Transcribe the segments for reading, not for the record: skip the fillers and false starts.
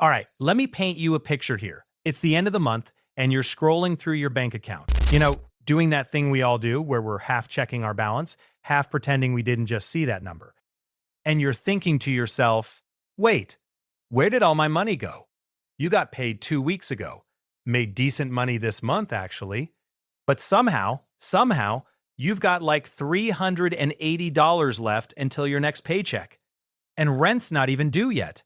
All right, let me paint you a picture here. It's the end of the month, and you're scrolling through your bank account. Doing that thing we all do where we're half checking our balance, half pretending we didn't just see that number. And you're thinking to yourself, wait, where did all my money go? You got paid 2 weeks ago, made decent money this month, actually. But somehow, you've got like $380 left until your next paycheck. And rent's not even due yet.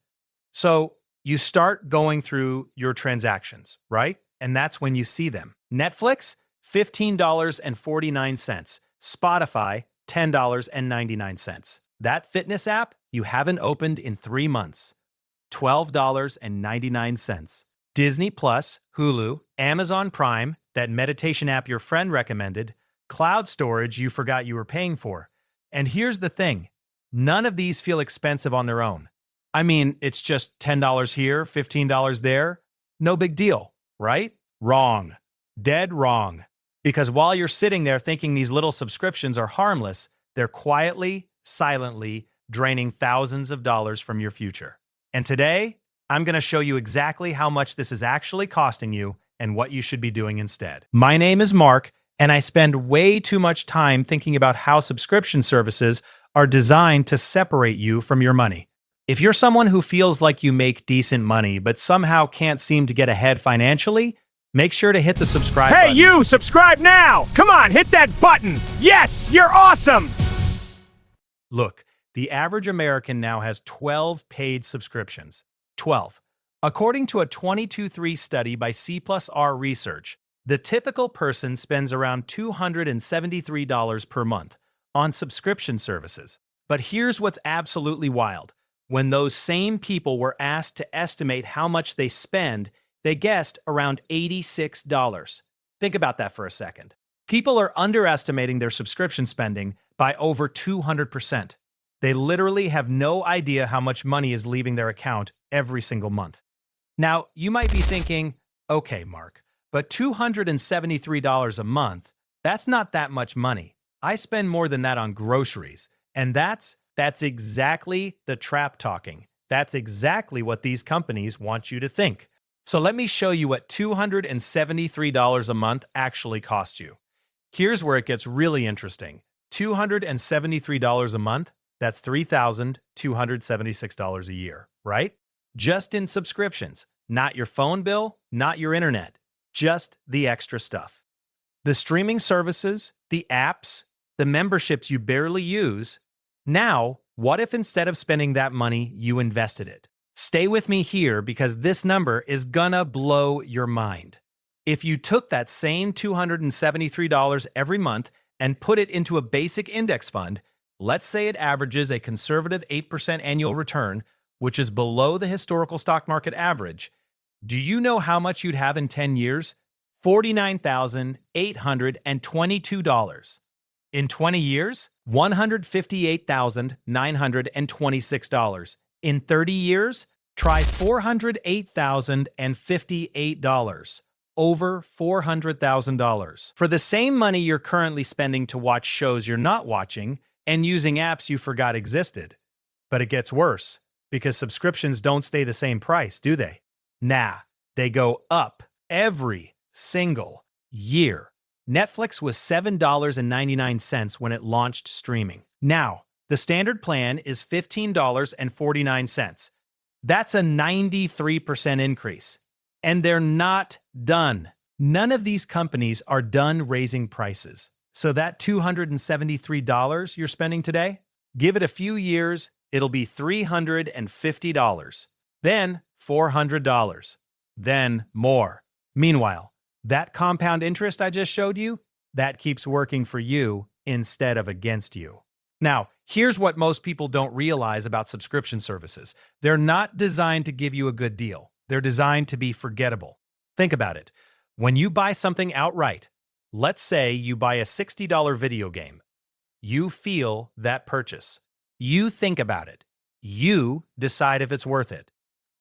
So you start going through your transactions, right? And that's when you see them. Netflix, $15.49. Spotify, $10.99. That fitness app you haven't opened in 3 months, $12.99. Disney Plus, Hulu, Amazon Prime, that meditation app your friend recommended, cloud storage you forgot you were paying for. And here's the thing, none of these feel expensive on their own. I mean, it's just $10 here, $15 there. No big deal, right? Wrong. Dead wrong. Because while you're sitting there thinking these little subscriptions are harmless, they're quietly, silently draining thousands of dollars from your future. And today, I'm going to show you exactly how much this is actually costing you and what you should be doing instead. My name is Mark, and I spend way too much time thinking about how subscription services are designed to separate you from your money. If you're someone who feels like you make decent money but somehow can't seem to get ahead financially, make sure to hit the subscribe button. Hey, you! Subscribe now! Come on, hit that button! Yes, you're awesome! Look, the average American now has 12 paid subscriptions. 12. According to a 22-3 study by C+R Research, the typical person spends around $273 per month on subscription services. But here's what's absolutely wild. When those same people were asked to estimate how much they spend, they guessed around $86. Think about that for a second. People are underestimating their subscription spending by over 200%. They literally have no idea how much money is leaving their account every single month. Now, you might be thinking, okay, Mark, but $273 a month, that's not that much money. I spend more than that on groceries. And that's exactly the trap talking. That's exactly what these companies want you to think. So let me show you what $273 a month actually costs you. Here's where it gets really interesting. $273 a month, that's $3,276 a year, right? Just in subscriptions, not your phone bill, not your internet, just the extra stuff. The streaming services, the apps, the memberships you barely use. Now, what if instead of spending that money, you invested it? Stay with me here because this number is gonna blow your mind. If you took that same $273 every month and put it into a basic index fund, let's say it averages a conservative 8% annual return, which is below the historical stock market average, do you know how much you'd have in 10 years? $49,822. In 20 years, $158,926. In 30 years, try $408,058. Over $400,000. For the same money you're currently spending to watch shows you're not watching and using apps you forgot existed. But it gets worse, because subscriptions don't stay the same price, do they? Nah, they go up every single year. Netflix was $7.99 when it launched streaming. Now, the standard plan is $15.49. That's a 93% increase. And they're not done. None of these companies are done raising prices. So that $273 you're spending today, give it a few years, it'll be $350. Then $400. Then more. Meanwhile, that compound interest I just showed you, that keeps working for you instead of against you. Now, here's what most people don't realize about subscription services. They're not designed to give you a good deal. They're designed to be forgettable. Think about it. When you buy something outright, let's say you buy a $60 video game, you feel that purchase. You think about it. You decide if it's worth it.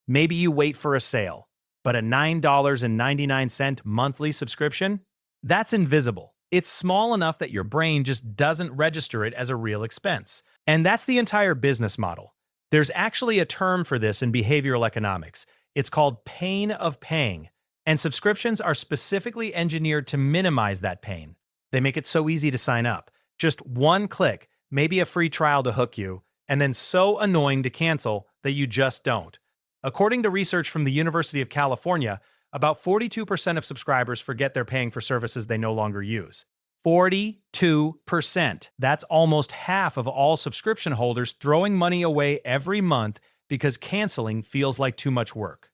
Maybe you wait for a sale, but a $9.99 monthly subscription? That's invisible. It's small enough that your brain just doesn't register it as a real expense. And that's the entire business model. There's actually a term for this in behavioral economics. It's called pain of paying, and subscriptions are specifically engineered to minimize that pain. They make it so easy to sign up. Just one click, maybe a free trial to hook you, and then so annoying to cancel that you just don't. According to research from the University of California, about 42% of subscribers forget they're paying for services they no longer use. 42%. That's almost half of all subscription holders throwing money away every month because canceling feels like too much work.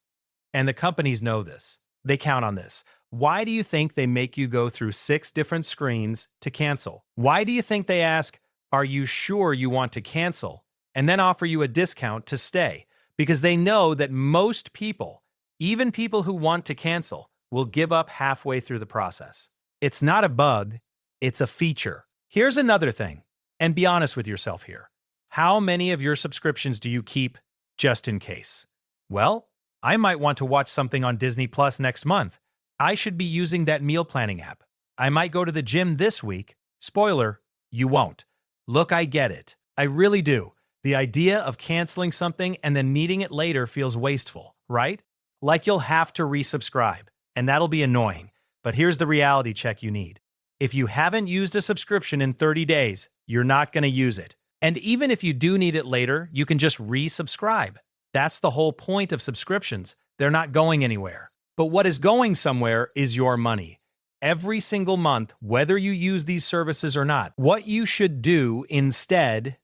And the companies know this. They count on this. Why do you think they make you go through 6 different screens to cancel? Why do you think they ask, "Are you sure you want to cancel?" and then offer you a discount to stay? Because they know that most people, even people who want to cancel, will give up halfway through the process. It's not a bug, it's a feature. Here's another thing, and be honest with yourself here. How many of your subscriptions do you keep just in case? Well, I might want to watch something on Disney Plus next month. I should be using that meal planning app. I might go to the gym this week. Spoiler, you won't. Look, I get it. I really do. The idea of canceling something and then needing it later feels wasteful, right? Like you'll have to resubscribe, and that'll be annoying. But here's the reality check you need. If you haven't used a subscription in 30 days, you're not going to use it. And even if you do need it later, you can just resubscribe. That's the whole point of subscriptions. They're not going anywhere. But what is going somewhere is your money. Every single month, whether you use these services or not, what you should do instead,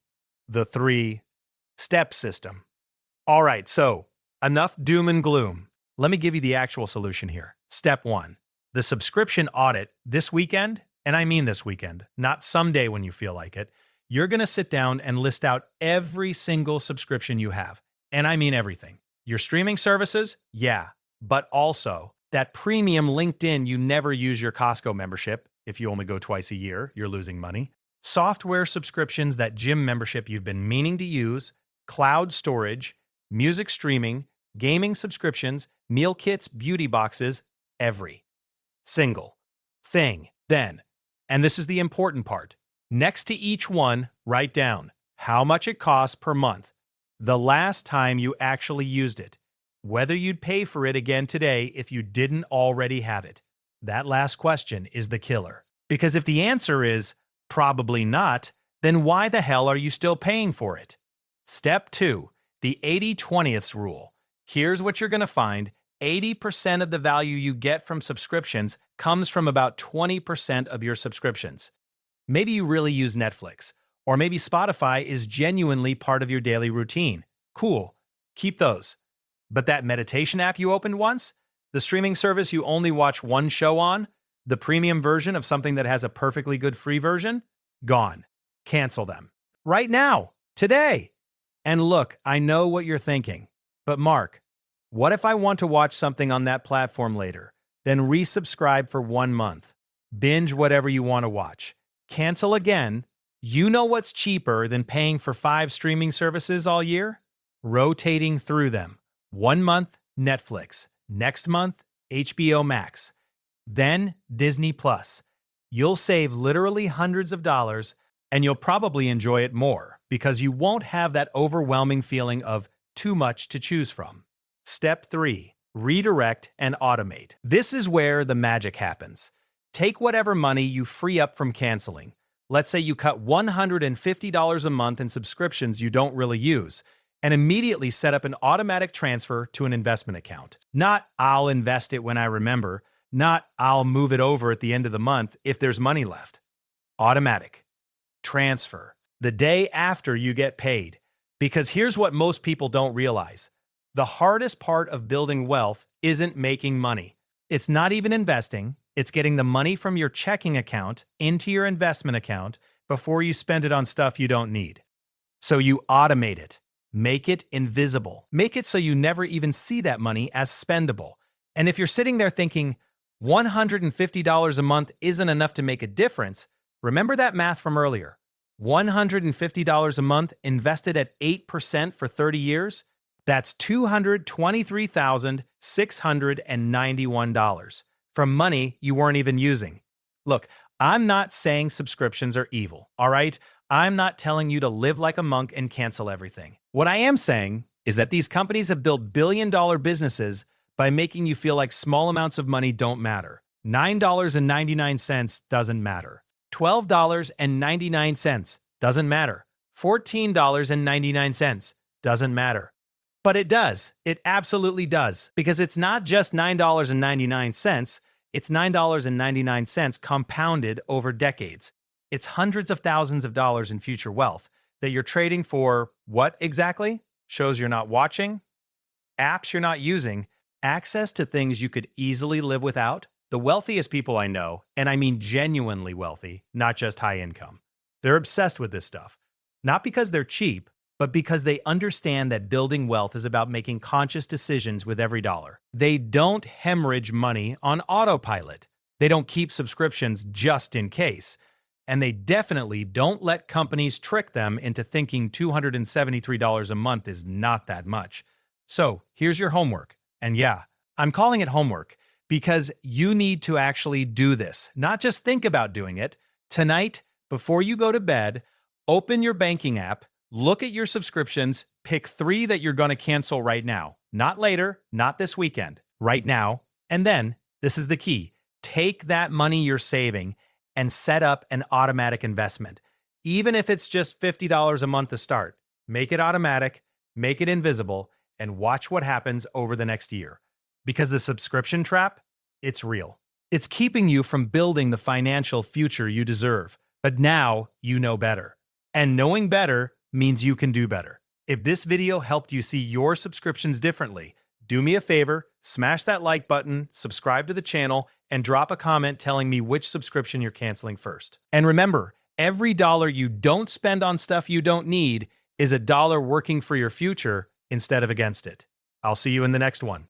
the 3-step system. All right, so enough doom and gloom. Let me give you the actual solution here. Step 1, the subscription audit this weekend, and I mean this weekend, not someday when you feel like it. You're going to sit down and list out every single subscription you have. And I mean everything. Your streaming services? Yeah. But also, that premium LinkedIn you never use your Costco membership. If you only go twice a year, you're losing money. Software subscriptions, that gym membership you've been meaning to use, cloud storage, music streaming, gaming subscriptions, meal kits, beauty boxes, every single thing. Then, and this is the important part, next to each one, write down how much it costs per month, the last time you actually used it, whether you'd pay for it again today if you didn't already have it. That last question is the killer. Because if the answer is probably not, then why the hell are you still paying for it? Step 2, the 80/20ths rule. Here's what you're going to find. 80% of the value you get from subscriptions comes from about 20% of your subscriptions. Maybe you really use Netflix, or maybe Spotify is genuinely part of your daily routine. Cool, keep those. But that meditation app you opened once, the streaming service you only watch one show on, the premium version of something that has a perfectly good free version, gone. Cancel them. Right now, today. And look, I know what you're thinking, but Mark, what if I want to watch something on that platform later, then resubscribe for 1 month, binge whatever you want to watch, cancel again? You know what's cheaper than paying for 5 streaming services all year? Rotating through them. 1 month, Netflix. Next month, HBO Max. Then Disney Plus. You'll save literally hundreds of dollars, and you'll probably enjoy it more because you won't have that overwhelming feeling of too much to choose from. Step 3, redirect and automate. This is where the magic happens. Take whatever money you free up from canceling. Let's say you cut $150 a month in subscriptions you don't really use, and immediately set up an automatic transfer to an investment account. Not I'll invest it when I remember, not I'll move it over at the end of the month if there's money left. Automatic transfer the day after you get paid. Because here's what most people don't realize. The hardest part of building wealth isn't making money. It's not even investing. It's getting the money from your checking account into your investment account before you spend it on stuff you don't need. So you automate it. Make it invisible. Make it so you never even see that money as spendable. And if you're sitting there thinking, $150 a month isn't enough to make a difference, remember that math from earlier. $150 a month invested at 8% for 30 years? That's $223,691 from money you weren't even using. Look, I'm not saying subscriptions are evil, all right? I'm not telling you to live like a monk and cancel everything. What I am saying is that these companies have built billion-dollar businesses by making you feel like small amounts of money don't matter. $9.99 doesn't matter. $12.99 doesn't matter. $14.99 doesn't matter. But it does. It absolutely does. Because it's not just $9.99, it's $9.99 compounded over decades. It's hundreds of thousands of dollars in future wealth that you're trading for what exactly? Shows you're not watching? Apps you're not using? Access to things you could easily live without? The wealthiest people I know, and I mean genuinely wealthy, not just high income, they're obsessed with this stuff. Not because they're cheap, but because they understand that building wealth is about making conscious decisions with every dollar. They don't hemorrhage money on autopilot. They don't keep subscriptions just in case. And they definitely don't let companies trick them into thinking $273 a month is not that much. So here's your homework. And yeah, I'm calling it homework because you need to actually do this, not just think about doing it. Tonight, before you go to bed, open your banking app, look at your subscriptions, pick 3 that you're going to cancel right now. Not later, not this weekend, right now. And then, this is the key, take that money you're saving and set up an automatic investment. Even if it's just $50 a month to start, make it automatic, make it invisible, and watch what happens over the next year. Because the subscription trap, it's real. It's keeping you from building the financial future you deserve. But now you know better. And knowing better means you can do better. If this video helped you see your subscriptions differently, do me a favor, smash that like button, subscribe to the channel, and drop a comment telling me which subscription you're canceling first. And remember, every dollar you don't spend on stuff you don't need is a dollar working for your future instead of against it. I'll see you in the next one.